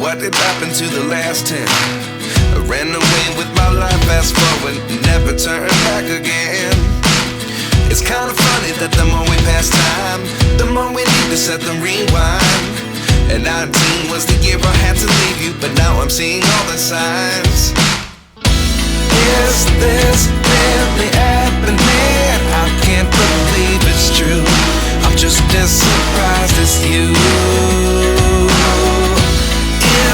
What did happen to the last 10? I ran away with my life, fast forward, never turn back again. It's kind of funny that the more we pass time, the more we need to set them rewind. And 19 was the year I had to leave you, but now I'm seeing all the signs. Is this really happening? I can't believe it's true. I'm just as surprised as you.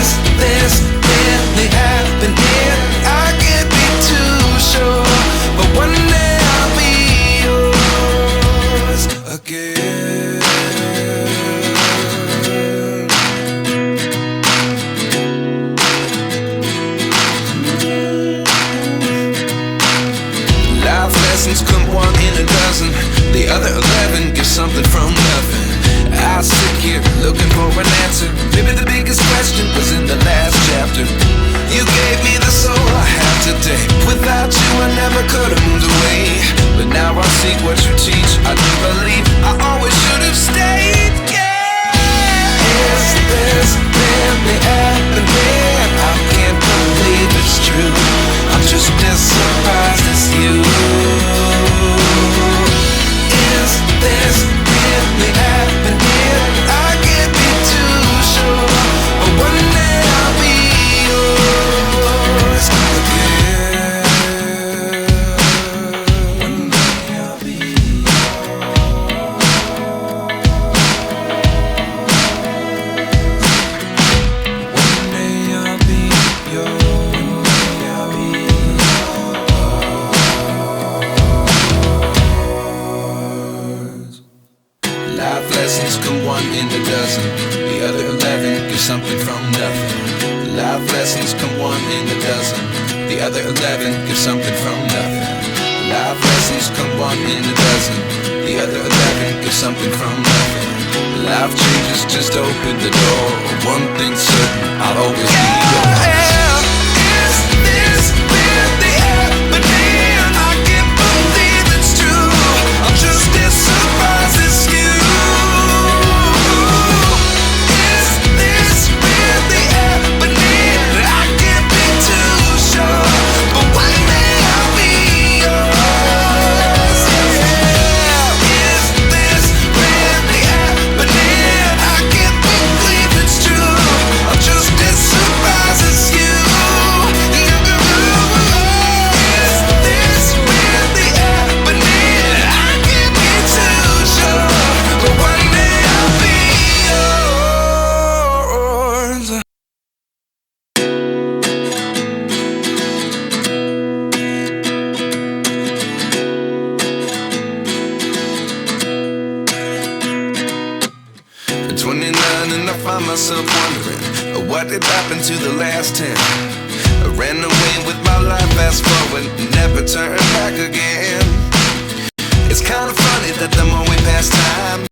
Is this really happening? I can't be too sure, but one day I'll be yours again. Life lessons come one in a dozen. The other 11 give something from nothing. I sit here looking for an answer. Maybe the biggest question was in the last chapter. You gave me the soul I have today. Without you I never could have moved away. But now I see what you teach. I do believe I always should have stayed. Yeah. Is this really happening? I can't believe it's true. I'm just as surprised as you. Is this really happening? I can't be too sure, but one day I'll be yours again. One day I'll be yours. One day I'll be yours. One day I'll be yours. Life lessons come one in a dozen. The other 11 give something from nothing. Life lessons come one in a dozen. The other 11 give something from nothing. Life lessons come one in a dozen. The other 11 give something from nothing. Life changes, just open the door. One thing's certain, I'll always be yours. Is this really happening? I can't believe it's true. I'm just as surprised as you. At 29 and I find myself wondering what did happen to the last 10. I ran away with my life, fast forward, never turn back again. It's kind of funny that the more we pass time,